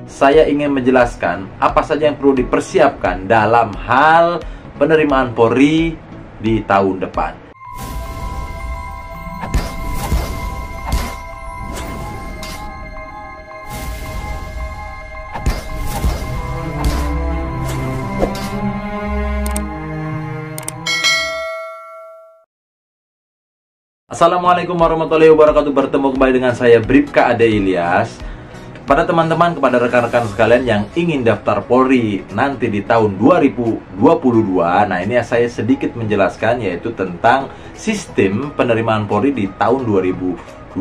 saya ingin menjelaskan apa saja yang perlu dipersiapkan dalam hal penerimaan Polri di tahun depan. Assalamualaikum warahmatullahi wabarakatuh. Bertemu kembali dengan saya Bribka Ade Ilyas. Kepada teman-teman, kepada rekan-rekan sekalian yang ingin daftar Polri nanti di tahun 2022, nah ini saya sedikit menjelaskan yaitu tentang sistem penerimaan Polri di tahun 2022.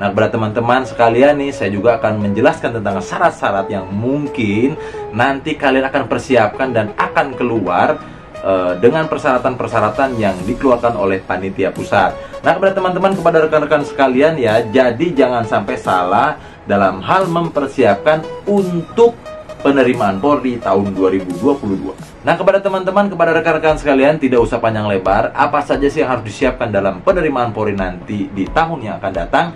Nah, kepada teman-teman sekalian nih, saya juga akan menjelaskan tentang syarat-syarat yang mungkin nanti kalian akan persiapkan dan akan keluar dengan persyaratan-persyaratan yang dikeluarkan oleh panitia pusat. Nah, kepada teman-teman, kepada rekan-rekan sekalian ya, jadi jangan sampai salah dalam hal mempersiapkan untuk penerimaan Polri tahun 2022. Nah, kepada teman-teman, kepada rekan-rekan sekalian, tidak usah panjang lebar, apa saja sih yang harus disiapkan dalam penerimaan Polri nanti di tahun yang akan datang.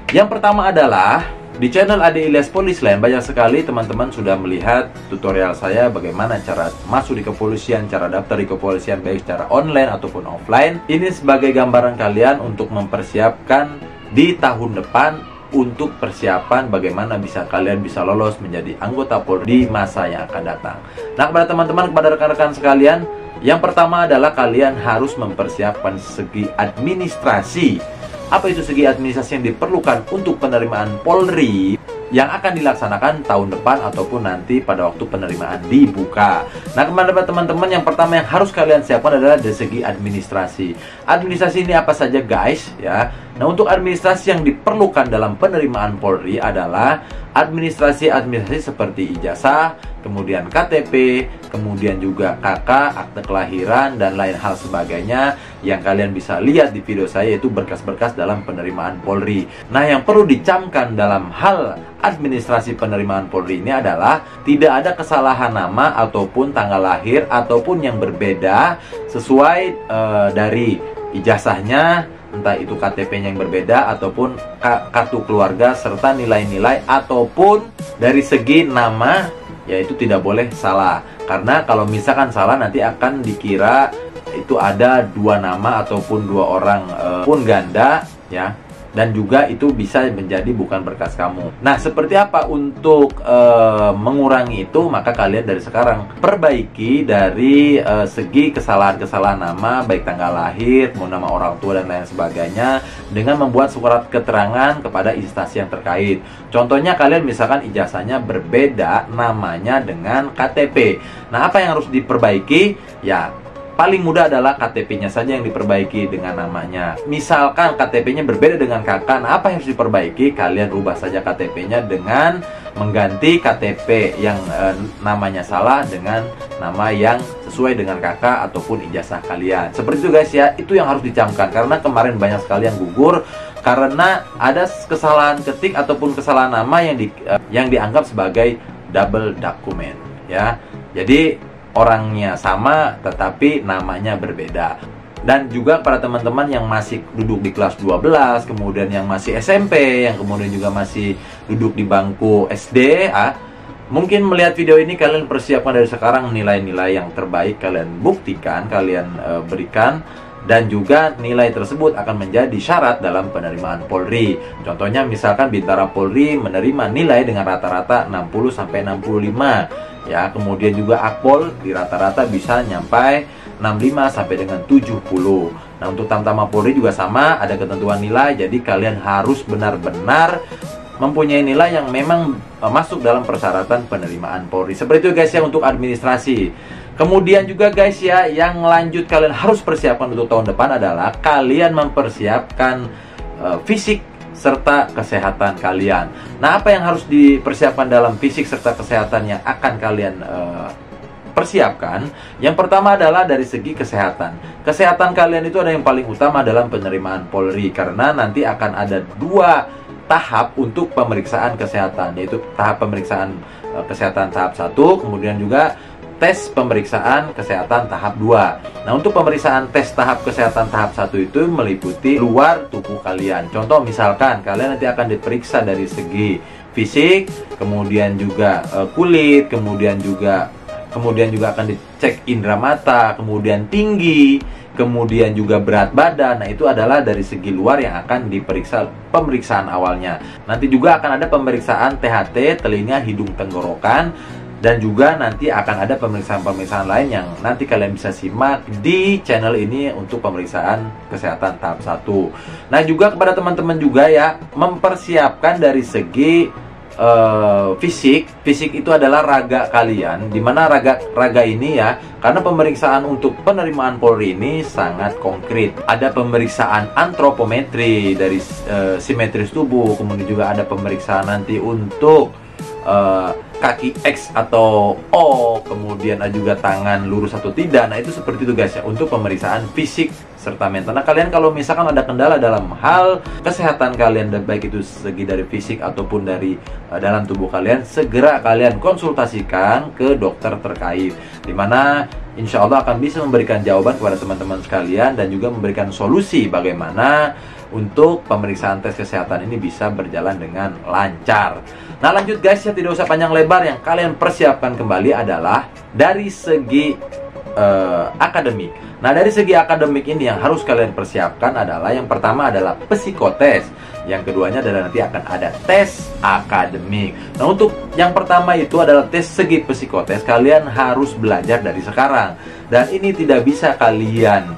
Yang pertama adalah di channel Ade Ilyas Polisland banyak sekali teman-teman sudah melihat tutorial saya bagaimana cara masuk di kepolisian, cara daftar di kepolisian baik secara online ataupun offline. Ini sebagai gambaran kalian untuk mempersiapkan di tahun depan untuk persiapan bagaimana kalian bisa lolos menjadi anggota Polri di masa yang akan datang. Nah, kepada teman-teman, kepada rekan-rekan sekalian, yang pertama adalah kalian harus mempersiapkan segi administrasi. Apa itu segi administrasi yang diperlukan untuk penerimaan Polri yang akan dilaksanakan tahun depan ataupun nanti pada waktu penerimaan dibuka. Nah, kepada teman-teman, yang pertama yang harus kalian siapkan adalah dari segi administrasi. Administrasi ini apa saja, guys? Ya. Nah, untuk administrasi yang diperlukan dalam penerimaan Polri adalah administrasi seperti ijazah, kemudian KTP, kemudian juga KK, akte kelahiran, dan lain hal sebagainya yang kalian bisa lihat di video saya, yaitu berkas-berkas dalam penerimaan Polri. Nah, yang perlu dicamkan dalam hal administrasi penerimaan Polri ini adalah tidak ada kesalahan nama ataupun tanggal lahir ataupun yang berbeda sesuai dari ijazahnya, entah itu KTP-nya yang berbeda ataupun kartu keluarga, serta nilai-nilai ataupun dari segi nama, yaitu tidak boleh salah. Karena kalau misalkan salah nanti akan dikira itu ada dua nama ataupun dua orang pun ganda ya, dan juga itu bisa menjadi bukan berkas kamu. Nah, seperti apa untuk mengurangi itu? Maka kalian dari sekarang perbaiki dari segi kesalahan-kesalahan nama, baik tanggal lahir, mau nama orang tua dan lain sebagainya, dengan membuat surat keterangan kepada instansi yang terkait. Contohnya kalian misalkan ijazahnya berbeda namanya dengan KTP. Nah, apa yang harus diperbaiki? Ya, paling mudah adalah KTP-nya saja yang diperbaiki dengan namanya. Misalkan KTP-nya berbeda dengan kakak, nah apa yang harus diperbaiki? Kalian rubah saja KTP-nya dengan mengganti KTP yang namanya salah dengan nama yang sesuai dengan kakak ataupun ijazah kalian. Seperti itu, guys ya, itu yang harus dicamkan. Karena kemarin banyak sekali yang gugur karena ada kesalahan ketik ataupun kesalahan nama yang dianggap sebagai double dokumen ya. Jadi orangnya sama tetapi namanya berbeda. Dan juga para teman-teman yang masih duduk di kelas 12, kemudian yang masih SMP, yang kemudian juga masih duduk di bangku SD, mungkin melihat video ini kalian persiapkan dari sekarang nilai-nilai yang terbaik kalian buktikan, kalian berikan, dan juga nilai tersebut akan menjadi syarat dalam penerimaan Polri. Contohnya misalkan Bintara Polri menerima nilai dengan rata-rata 60 sampai 65 ya, kemudian juga Akpol di rata-rata bisa nyampai 65 sampai dengan 70. Nah, untuk Tamtama Polri juga sama, ada ketentuan nilai, jadi kalian harus benar-benar mempunyai nilai yang memang masuk dalam persyaratan penerimaan Polri. Seperti itu, guys ya, untuk administrasi. Kemudian juga, guys ya, yang lanjut kalian harus persiapkan untuk tahun depan adalah kalian mempersiapkan fisik serta kesehatan kalian. Nah, apa yang harus dipersiapkan dalam fisik serta kesehatan yang akan kalian persiapkan? Yang pertama adalah dari segi kesehatan. Kesehatan kalian itu ada yang paling utama dalam penerimaan Polri, karena nanti akan ada dua tahap untuk pemeriksaan kesehatan, yaitu tahap pemeriksaan kesehatan tahap 1, kemudian juga tes pemeriksaan kesehatan tahap 2. Nah, untuk pemeriksaan tes tahap kesehatan tahap 1 itu meliputi luar tubuh kalian. Contoh misalkan kalian nanti akan diperiksa dari segi fisik, kemudian juga kulit, kemudian juga akan dicek indera mata, kemudian tinggi, kemudian juga berat badan. Nah, itu adalah dari segi luar yang akan diperiksa pemeriksaan awalnya. Nanti juga akan ada pemeriksaan THT, telinga, hidung, tenggorokan, dan juga nanti akan ada pemeriksaan-pemeriksaan lain yang nanti kalian bisa simak di channel ini untuk pemeriksaan kesehatan tahap 1. Nah, juga kepada teman-teman juga ya, mempersiapkan dari segi fisik itu adalah raga kalian, dimana raga ini ya, karena pemeriksaan untuk penerimaan Polri ini sangat konkret. Ada pemeriksaan antropometri dari simetris tubuh, kemudian juga ada pemeriksaan nanti untuk kaki X atau O, kemudian ada juga tangan lurus atau tidak. Nah, itu seperti itu guys ya, untuk pemeriksaan fisik serta mental. Nah, kalian kalau misalkan ada kendala dalam hal kesehatan kalian, dan baik itu segi dari fisik ataupun dari dalam tubuh kalian, segera kalian konsultasikan ke dokter terkait, dimana insya Allah akan bisa memberikan jawaban kepada teman-teman sekalian dan juga memberikan solusi bagaimana untuk pemeriksaan tes kesehatan ini bisa berjalan dengan lancar. Nah, lanjut guys ya, tidak usah panjang lebar. Yang kalian persiapkan kembali adalah dari segi akademik. Nah, dari segi akademik ini yang harus kalian persiapkan adalah, yang pertama adalah psikotes, yang keduanya adalah nanti akan ada tes akademik. Nah, untuk yang pertama itu adalah tes segi psikotes, kalian harus belajar dari sekarang, dan ini tidak bisa kalian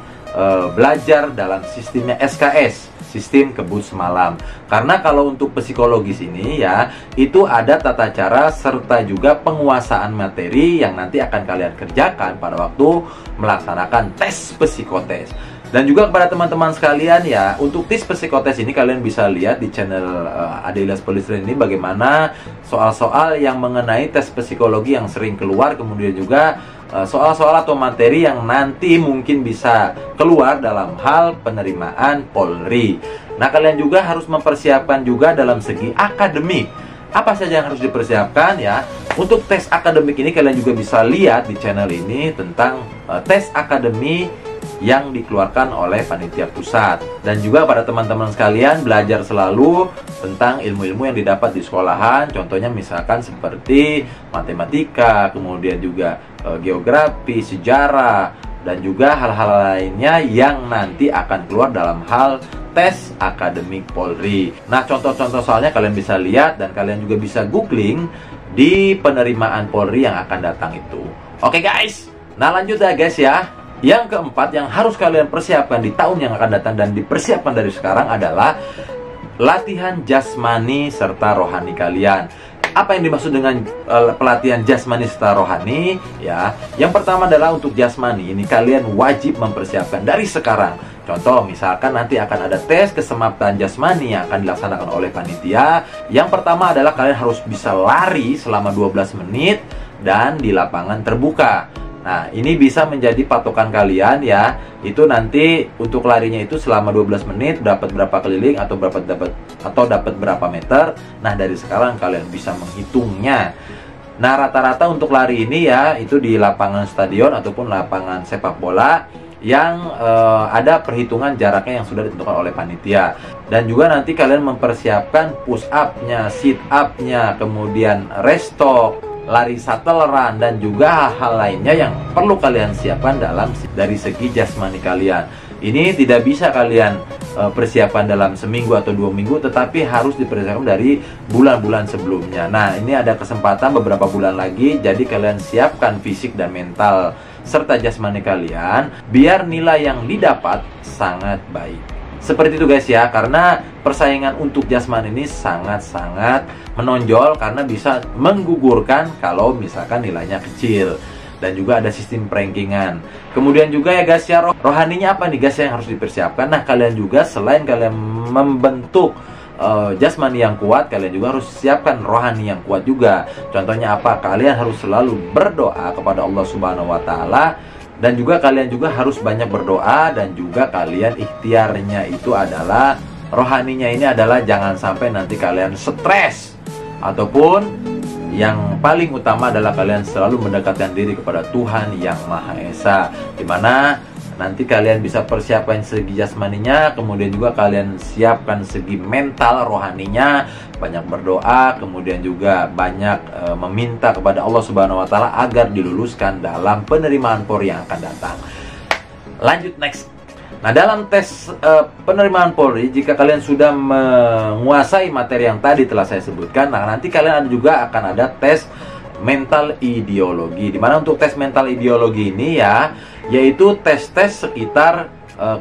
belajar dalam sistemnya SKS, sistem kebut semalam. Karena kalau untuk psikologis ini ya, itu ada tata cara serta juga penguasaan materi yang nanti akan kalian kerjakan pada waktu melaksanakan tes psikotes. Dan juga kepada teman-teman sekalian ya, untuk tes psikotes ini kalian bisa lihat di channel Ade Ilyas Polistri ini bagaimana soal-soal yang mengenai tes psikologi yang sering keluar, kemudian juga soal-soal atau materi yang nanti mungkin bisa keluar dalam hal penerimaan Polri. Nah, kalian juga harus mempersiapkan juga dalam segi akademik. Apa saja yang harus dipersiapkan ya? Untuk tes akademik ini kalian juga bisa lihat di channel ini tentang tes akademik yang dikeluarkan oleh panitia pusat. Dan juga pada teman-teman sekalian, belajar selalu tentang ilmu-ilmu yang didapat di sekolahan. Contohnya misalkan seperti matematika, kemudian juga geografi, sejarah, dan juga hal-hal lainnya yang nanti akan keluar dalam hal tes akademik Polri. Nah, contoh-contoh soalnya kalian bisa lihat dan kalian juga bisa googling di penerimaan Polri yang akan datang itu. Oke guys, nah lanjut ya guys ya. Yang keempat yang harus kalian persiapkan di tahun yang akan datang dan dipersiapkan dari sekarang adalah latihan jasmani serta rohani kalian. Apa yang dimaksud dengan pelatihan jasmani serta rohani ya? Yang pertama adalah untuk jasmani ini kalian wajib mempersiapkan dari sekarang. Contoh misalkan nanti akan ada tes kesemaptan jasmani yang akan dilaksanakan oleh panitia. Yang pertama adalah kalian harus bisa lari selama 12 menit dan di lapangan terbuka. Nah, ini bisa menjadi patokan kalian ya. Itu nanti untuk larinya itu selama 12 menit dapat berapa keliling atau dapat berapa meter. Nah, dari sekarang kalian bisa menghitungnya. Nah, rata-rata untuk lari ini ya, itu di lapangan stadion ataupun lapangan sepak bola yang ada perhitungan jaraknya yang sudah ditentukan oleh panitia. Dan juga nanti kalian mempersiapkan push up-nya, sit up-nya, kemudian restock, lari shuttle run, dan juga hal-hal lainnya yang perlu kalian siapkan dari segi jasmani kalian. Ini tidak bisa kalian persiapan dalam seminggu atau 2 minggu, tetapi harus dipersiapkan dari bulan-bulan sebelumnya. Nah, ini ada kesempatan beberapa bulan lagi, jadi kalian siapkan fisik dan mental serta jasmani kalian biar nilai yang didapat sangat baik. Seperti itu guys ya, karena persaingan untuk jasmani ini sangat-sangat menonjol karena bisa menggugurkan kalau misalkan nilainya kecil. Dan juga ada sistem rankingan. Kemudian juga ya guys ya, rohaninya apa nih guys yang harus dipersiapkan? Nah, kalian juga selain kalian membentuk jasmani yang kuat, kalian juga harus siapkan rohani yang kuat juga. Contohnya apa? Kalian harus selalu berdoa kepada Allah Subhanahu wa Ta'ala. Dan juga kalian juga harus banyak berdoa, dan juga kalian ikhtiarnya itu adalah, rohaninya ini adalah jangan sampai nanti kalian stres. Ataupun yang paling utama adalah kalian selalu mendekatkan diri kepada Tuhan Yang Maha Esa, dimana nanti kalian bisa persiapkan segi jasmaninya, kemudian juga kalian siapkan segi mental rohaninya, banyak berdoa, kemudian juga banyak meminta kepada Allah Subhanahu wa taala agar diluluskan dalam penerimaan Polri yang akan datang. Lanjut next. Nah, dalam tes penerimaan Polri, jika kalian sudah menguasai materi yang tadi telah saya sebutkan, nah nanti kalian juga akan ada tes mental ideologi. Dimana untuk tes mental ideologi ini ya, yaitu tes-tes sekitar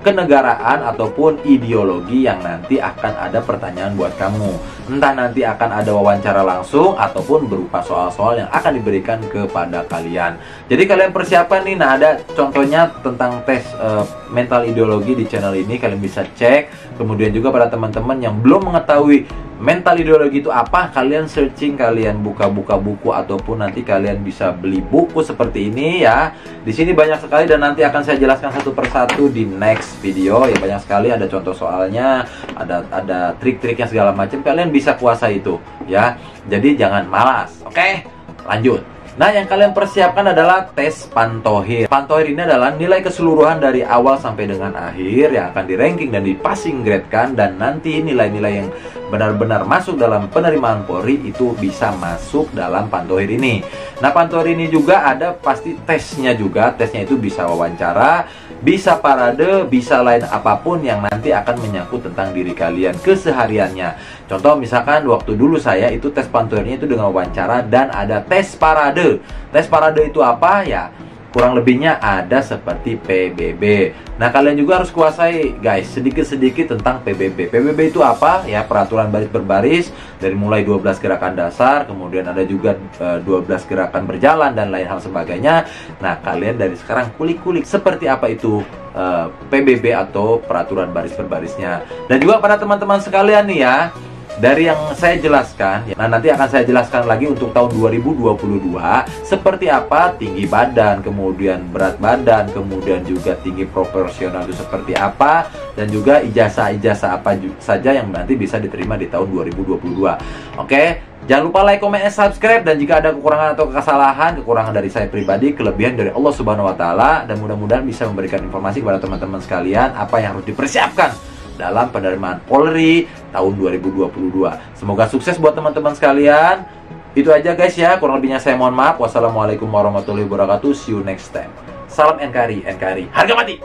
kenegaraan ataupun ideologi yang nanti akan ada pertanyaan buat kamu. Entah nanti akan ada wawancara langsung ataupun berupa soal-soal yang akan diberikan kepada kalian. Jadi kalian persiapan nih. Nah, ada contohnya tentang tes mental ideologi di channel ini, kalian bisa cek. Kemudian juga pada teman-teman yang belum mengetahui mental ideologi itu apa, kalian searching, kalian buka-buka buku ataupun nanti kalian bisa beli buku seperti ini ya. Di sini banyak sekali dan nanti akan saya jelaskan satu persatu di next video. Ya, banyak sekali, ada contoh soalnya, ada trik-triknya segala macam. Kalian bisa kuasai itu ya. Jadi jangan malas. Oke, lanjut. Nah, yang kalian persiapkan adalah tes Panthohir. Panthohir ini adalah nilai keseluruhan dari awal sampai dengan akhir yang akan di-ranking dan di-passing grade-kan, dan nanti nilai-nilai yang benar-benar masuk dalam penerimaan Polri itu bisa masuk dalam Panthohir ini. Nah, Panthohir ini juga ada pasti tesnya juga. Tesnya itu bisa wawancara, bisa parade, bisa lain apapun yang nanti akan menyangkut tentang diri kalian kesehariannya. Contoh misalkan waktu dulu saya itu tes Panthohirnya itu dengan wawancara dan ada tes parade. Tes parade itu apa ya? Kurang lebihnya ada seperti PBB. Nah, kalian juga harus kuasai guys sedikit-sedikit tentang PBB. PBB itu apa? Ya, peraturan baris berbaris dari mulai 12 gerakan dasar, kemudian ada juga 12 gerakan berjalan dan lain hal sebagainya. Nah, kalian dari sekarang kulik-kulik seperti apa itu PBB atau peraturan baris berbarisnya. Dan juga pada teman-teman sekalian nih ya, dari yang saya jelaskan, nah nanti akan saya jelaskan lagi untuk tahun 2022 seperti apa tinggi badan, kemudian berat badan, kemudian juga tinggi proporsional itu seperti apa, dan juga ijazah-ijazah apa saja yang nanti bisa diterima di tahun 2022. Oke, jangan lupa like, comment, and subscribe. Dan jika ada kekurangan atau kesalahan, kekurangan dari saya pribadi, kelebihan dari Allah Subhanahu wa taala, dan mudah-mudahan bisa memberikan informasi kepada teman-teman sekalian apa yang harus dipersiapkan dalam penerimaan Polri tahun 2022. Semoga sukses buat teman-teman sekalian. Itu aja guys ya, kurang lebihnya saya mohon maaf. Wassalamualaikum warahmatullahi wabarakatuh. See you next time. Salam NKRI, NKRI harga mati.